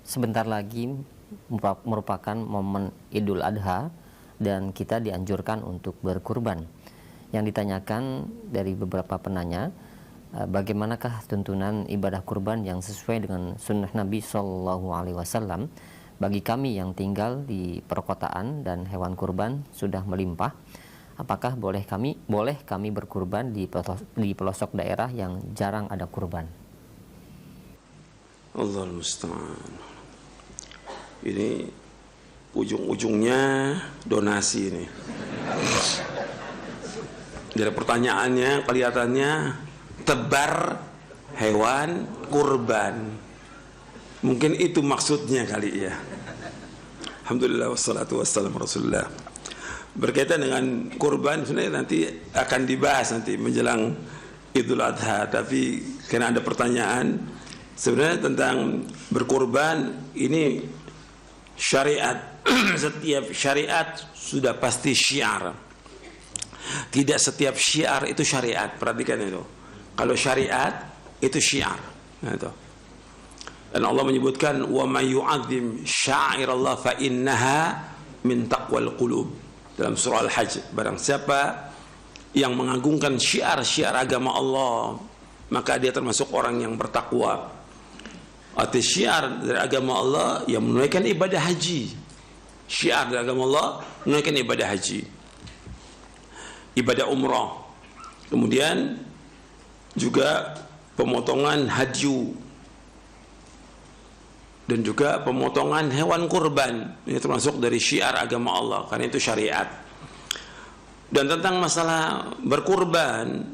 sebentar lagi merupakan momen Idul Adha dan kita dianjurkan untuk berkurban. Yang ditanyakan dari beberapa penanya, bagaimanakah tuntunan ibadah kurban yang sesuai dengan sunnah Nabi Shallallahu Alaihi Wasallam bagi kami yang tinggal di perkotaan dan hewan kurban sudah melimpah? Apakah boleh kami berkurban di pelosok daerah yang jarang ada kurban? Allahul musta'an. Ini ujung-ujungnya donasi ini. Dari pertanyaannya kelihatannya tebar hewan kurban. Mungkin itu maksudnya kali ya. Alhamdulillah wassalatu wassalamu rasulullah. Berkaitan dengan kurban sebenarnya nanti akan dibahas nanti menjelang Idul Adha, tapi karena ada pertanyaan sebenarnya tentang berkurban ini syariat. Setiap syariat sudah pasti syiar. Tidak setiap syiar itu syariat. Perhatikan itu. Kalau syariat itu syiar. Nah, itu. Dan Allah menyebutkan wa may yu'azzim sya'irallah fa innaha min taqwal qulub. Dalam surah Al-Hajj, barang siapa yang mengagungkan syiar-syiar agama Allah, maka dia termasuk orang yang bertakwa. Arti syiar dari agama Allah yang menunaikan ibadah haji. Syiar dari agama Allah menunaikan ibadah haji, ibadah umrah, kemudian juga pemotongan hadyu dan juga pemotongan hewan kurban. Ini termasuk dari syiar agama Allah karena itu syariat. Dan tentang masalah berkurban,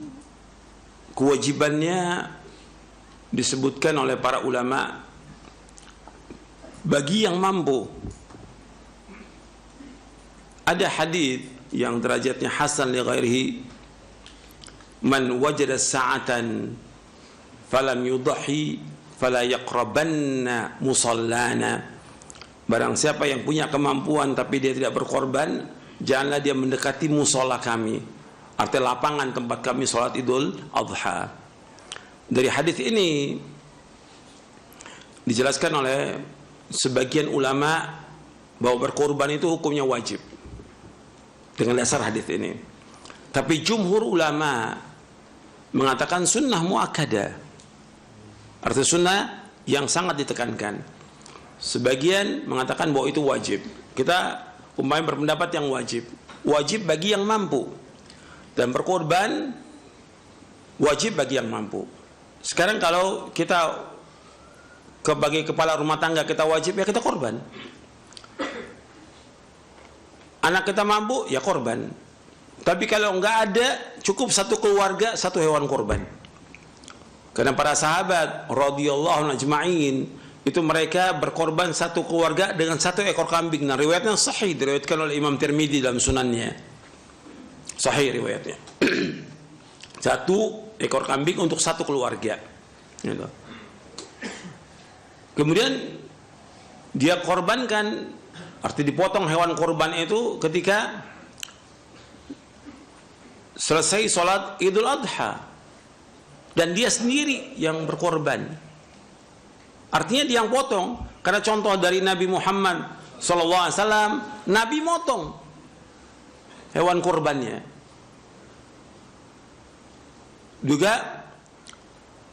kewajibannya disebutkan oleh para ulama bagi yang mampu. Ada hadis yang derajatnya hasan li ghairihi, man wajada sa'atan falam yudhi fala yaqrabanna musallana. Barang siapa yang punya kemampuan tapi dia tidak berkorban, janganlah dia mendekati musola kami, artinya lapangan tempat kami sholat Idul Adha. Dari hadis ini dijelaskan oleh sebagian ulama bahwa berkorban itu hukumnya wajib dengan dasar hadis ini. Tapi jumhur ulama mengatakan sunnah muakkadah, artinya sunnah yang sangat ditekankan. Sebagian mengatakan bahwa itu wajib. Kita umpamanya berpendapat yang wajib bagi yang mampu, dan berkorban wajib bagi yang mampu. Sekarang kalau kita sebagai kepala rumah tangga kita wajib, ya kita korban. Anak kita mampu, ya korban. Tapi kalau nggak ada, cukup satu keluarga satu hewan korban. Karena para sahabat radhiyallahu anhum ajma'in itu mereka berkorban satu keluarga dengan satu ekor kambing. Nah, riwayatnya sahih, diriwayatkan oleh Imam Tirmidzi dalam sunannya. Sahih riwayatnya. Satu ekor kambing untuk satu keluarga. Gitu. Kemudian dia korbankan, arti dipotong hewan korban itu ketika selesai sholat Idul Adha, dan dia sendiri yang berkorban. Artinya dia yang potong, karena contoh dari Nabi Muhammad SAW, Nabi motong hewan korbannya. Juga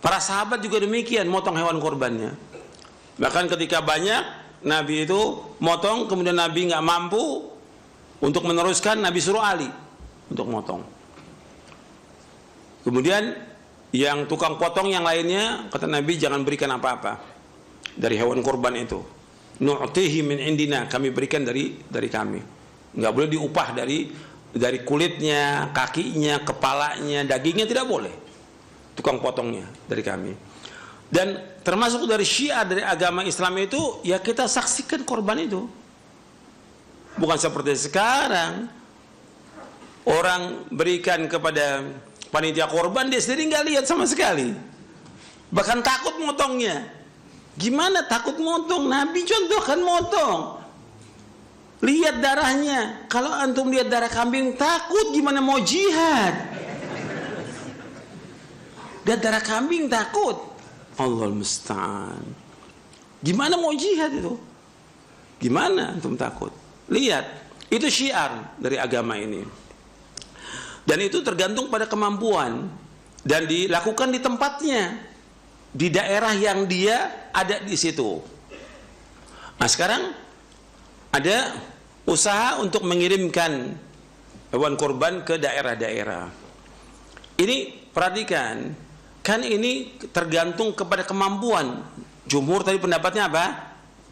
para sahabat juga demikian, motong hewan korbannya. Bahkan ketika banyak, Nabi itu motong, kemudian Nabi nggak mampu untuk meneruskan, Nabi suruh Ali untuk motong. Kemudian yang tukang potong yang lainnya, kata Nabi, jangan berikan apa-apa dari hewan korban itu. Nu'tihi min indina, kami berikan dari kami. Nggak boleh diupah dari kulitnya, kakinya, kepalanya, dagingnya, tidak boleh. Tukang potongnya dari kami. Dan termasuk dari syiar dari agama Islam itu, ya kita saksikan korban itu. Bukan seperti sekarang orang berikan kepada panitia korban, dia sendiri nggak lihat sama sekali, bahkan takut motongnya. Gimana takut motong? Nabi contohkan motong, lihat darahnya. Kalau antum lihat darah kambing takut, gimana mau jihad? Lihat darah kambing takut. Allahul musta'an. Gimana mau jihad itu? Gimana antum takut? Lihat, itu syiar dari agama ini. Dan itu tergantung pada kemampuan dan dilakukan di tempatnya, di daerah yang dia ada di situ. Nah, sekarang ada usaha untuk mengirimkan hewan kurban ke daerah-daerah. Ini perhatikan, kan ini tergantung kepada kemampuan. Jumhur tadi pendapatnya apa?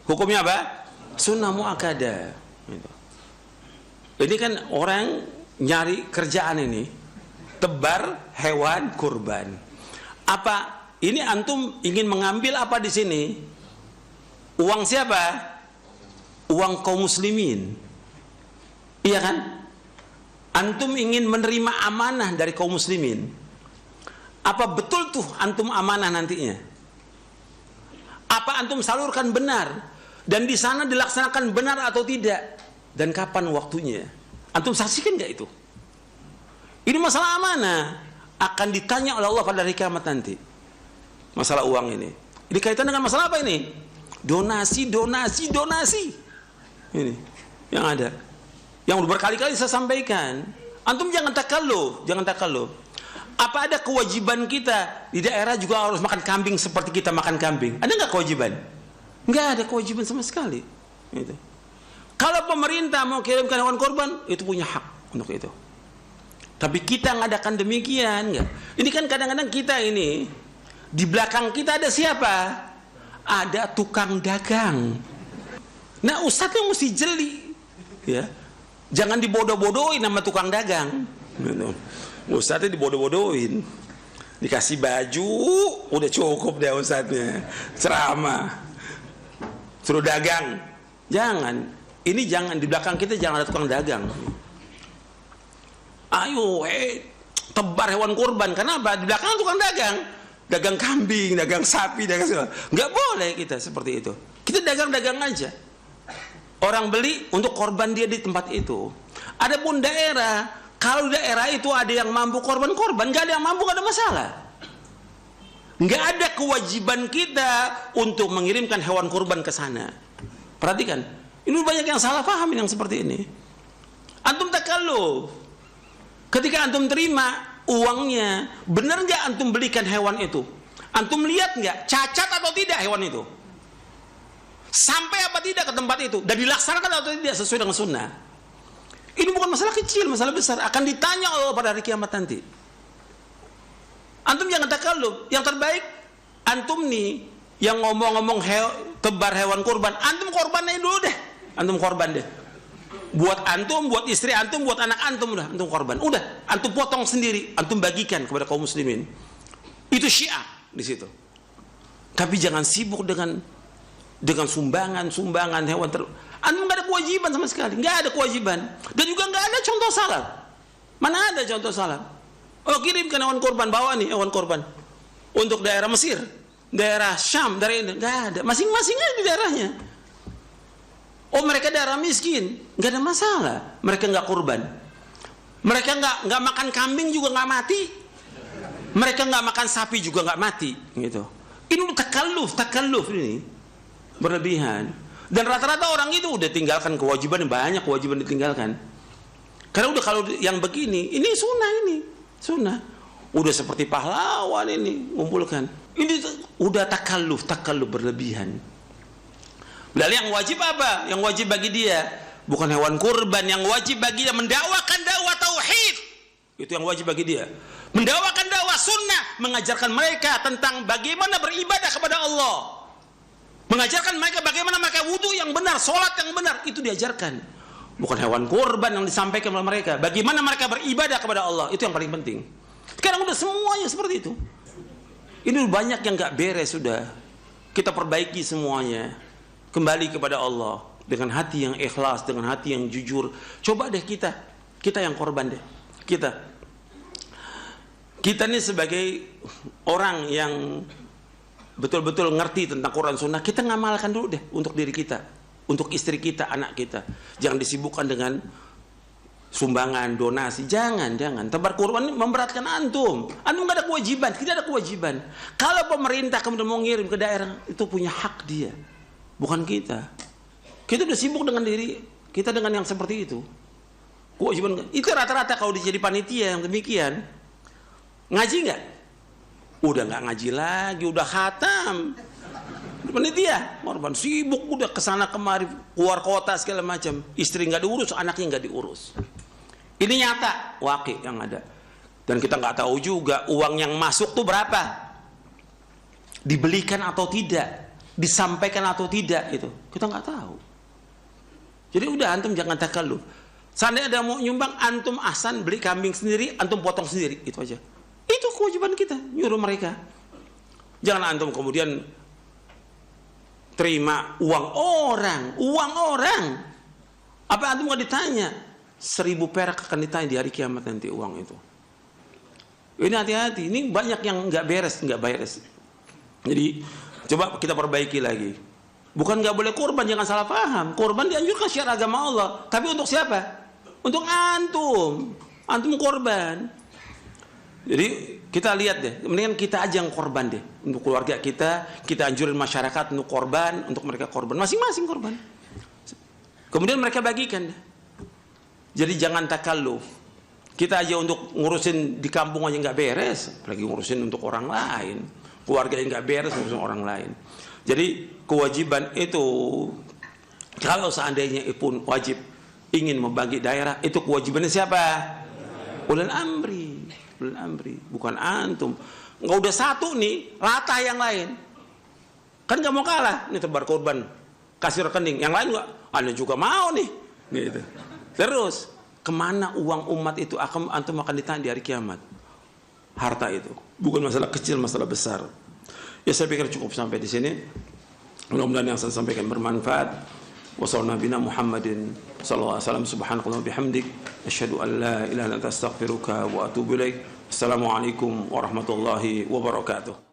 Hukumnya apa? Sunnah muakkadah. Ini kan orang nyari kerjaan ini, tebar hewan kurban. Apa ini antum ingin mengambil apa di sini? Uang siapa? Uang kaum muslimin. Iya kan? Antum ingin menerima amanah dari kaum muslimin. Apa betul tuh antum amanah nantinya? Apa antum salurkan benar? Dan di sana dilaksanakan benar atau tidak? Dan kapan waktunya? Antum saksikan nggak itu? Ini masalah amanah, akan ditanya oleh Allah pada hari kiamat nanti. Masalah uang ini. Ini kaitan dengan masalah apa ini? Donasi. Ini yang ada. Yang berkali-kali saya sampaikan. Antum jangan takalluf. Apa ada kewajiban kita di daerah juga harus makan kambing seperti kita makan kambing? Ada nggak kewajiban? Nggak ada kewajiban sama sekali. Gitu. Kalau pemerintah mau kirimkan hewan korban, itu punya hak untuk itu. Tapi kita ngadakan demikian, nggak? Ini kan kadang-kadang kita ini di belakang kita ada siapa? Ada tukang dagang. Nah, ustadznya mesti jeli, ya. Jangan dibodoh-bodohin sama tukang dagang. Ustadznya dibodoh-bodohin, dikasih baju, udah cukup deh ustadznya. Ceramah, suruh dagang. Jangan. Ini jangan, di belakang kita jangan ada tukang dagang. Ayo, tebar hewan kurban. Kenapa? Di belakang tukang dagang. Dagang kambing, dagang sapi, dagang segala. Nggak boleh kita seperti itu. Kita dagang-dagang aja. Orang beli untuk korban dia di tempat itu. Adapun daerah, kalau daerah itu ada yang mampu korban-korban, nggak ada yang mampu, nggak ada masalah. Nggak ada kewajiban kita untuk mengirimkan hewan kurban ke sana. Perhatikan, ini banyak yang salah paham yang seperti ini. Antum takalluf. Ketika antum terima uangnya, benar nggak antum belikan hewan itu? Antum lihat nggak cacat atau tidak hewan itu? Sampai apa tidak ke tempat itu? Dan dilaksanakan atau tidak sesuai dengan sunnah? Ini bukan masalah kecil, masalah besar. Akan ditanya Allah pada hari kiamat nanti. Antum jangan takalluf. Yang terbaik, antum nih yang ngomong-ngomong tebar hewan kurban, antum korbannya dulu deh. Antum korban deh. Buat antum, buat istri antum, buat anak antum, udah antum korban. Udah, antum potong sendiri, antum bagikan kepada kaum muslimin. Itu syiar di situ. Tapi jangan sibuk dengan sumbangan hewan antum nggak ada kewajiban sama sekali, nggak ada kewajiban. Dan juga nggak ada contoh salaf. Mana ada contoh salaf? Oh, kirimkan hewan korban, bawa nih hewan korban untuk daerah Mesir, daerah Syam, daerah ini, nggak ada. Masing-masing aja di daerahnya. Oh, mereka daerah miskin, nggak ada masalah. Mereka nggak kurban. Mereka nggak makan kambing juga nggak mati. Mereka nggak makan sapi juga nggak mati, gitu. Ini takalluf ini berlebihan. Dan rata-rata orang itu udah tinggalkan kewajiban, banyak kewajiban ditinggalkan. Karena udah kalau yang begini, ini sunnah. Udah seperti pahlawan ini ngumpulkan. Ini udah takalluf berlebihan. Lalu yang wajib apa? Yang wajib bagi dia bukan hewan kurban, yang wajib bagi dia mendakwakan dakwah tauhid. Itu yang wajib bagi dia. Mendakwakan dakwah sunnah, mengajarkan mereka tentang bagaimana beribadah kepada Allah. Mengajarkan mereka bagaimana mereka wudu yang benar, sholat yang benar, itu diajarkan. Bukan hewan kurban yang disampaikan oleh mereka. Bagaimana mereka beribadah kepada Allah, itu yang paling penting. Sekarang udah semuanya seperti itu. Ini banyak yang gak beres sudah. Kita perbaiki semuanya. Kembali kepada Allah dengan hati yang ikhlas, dengan hati yang jujur. Coba deh kita yang korban deh. Kita nih sebagai orang yang betul-betul ngerti tentang Quran Sunnah, kita ngamalkan dulu deh untuk diri kita, untuk istri kita, anak kita. Jangan disibukkan dengan sumbangan, donasi. Jangan. Tebar kurban memberatkan antum. Antum nggak ada kewajiban, tidak ada kewajiban. Kalau pemerintah kemudian mau ngirim ke daerah, itu punya hak dia. bukan kita. Kita udah sibuk dengan diri kita dengan yang seperti itu. Kewajiban itu rata-rata kalau jadi panitia yang demikian, ngaji nggak? Udah nggak ngaji lagi, udah khatam. Panitia, korban sibuk udah kesana kemari, keluar kota segala macam. Istri nggak diurus, anaknya nggak diurus. Ini nyata, wakil yang ada. Dan kita nggak tahu juga uang yang masuk tuh berapa, dibelikan atau tidak, disampaikan atau tidak, itu kita nggak tahu. Jadi udah antum jangan takalluf. Seandainya ada mau nyumbang, antum ahsan beli kambing sendiri, antum potong sendiri, itu aja. Itu kewajiban kita, nyuruh mereka. Jangan antum kemudian terima uang orang. Apa antum nggak ditanya? 1000 perak akan ditanya di hari kiamat nanti uang itu. Ini hati-hati, ini banyak yang nggak beres. Jadi coba kita perbaiki lagi. Bukan nggak boleh kurban, jangan salah paham. Kurban dianjurkan syiar agama Allah. Tapi untuk siapa? Untuk antum korban. Jadi kita lihat deh, mendingan kita aja yang korban deh. Untuk keluarga kita anjurin masyarakat untuk korban, untuk mereka korban. Masing-masing korban. Kemudian mereka bagikan deh. Jadi jangan takalluf. Kita aja untuk ngurusin di kampung aja nggak beres, apalagi ngurusin untuk orang lain. Keluarga yang nggak beres, ngurusin orang lain. Jadi kewajiban itu, kalau seandainya pun wajib ingin membagi daerah, itu kewajibannya siapa? Ulul amri, bukan antum. Nggak udah satu nih, rata yang lain. Kan nggak mau kalah, nih tebar korban, kasih rekening. Yang lain nggak, anda juga mau nih, gitu. Terus kemana uang umat itu antum akan ditanya di hari kiamat? Harta itu bukan masalah kecil, masalah besar. Ya saya pikir cukup sampai di sini. Mudah-mudahan yang saya sampaikan bermanfaat. Wassallallahu nabiyana Muhammadin sallallahu alaihi wasallam, subhanallahi bihamdik, asyhadu an la ilaha illa anta astaghfiruka wa atubu ilaik. Assalamualaikum warahmatullahi wabarakatuh.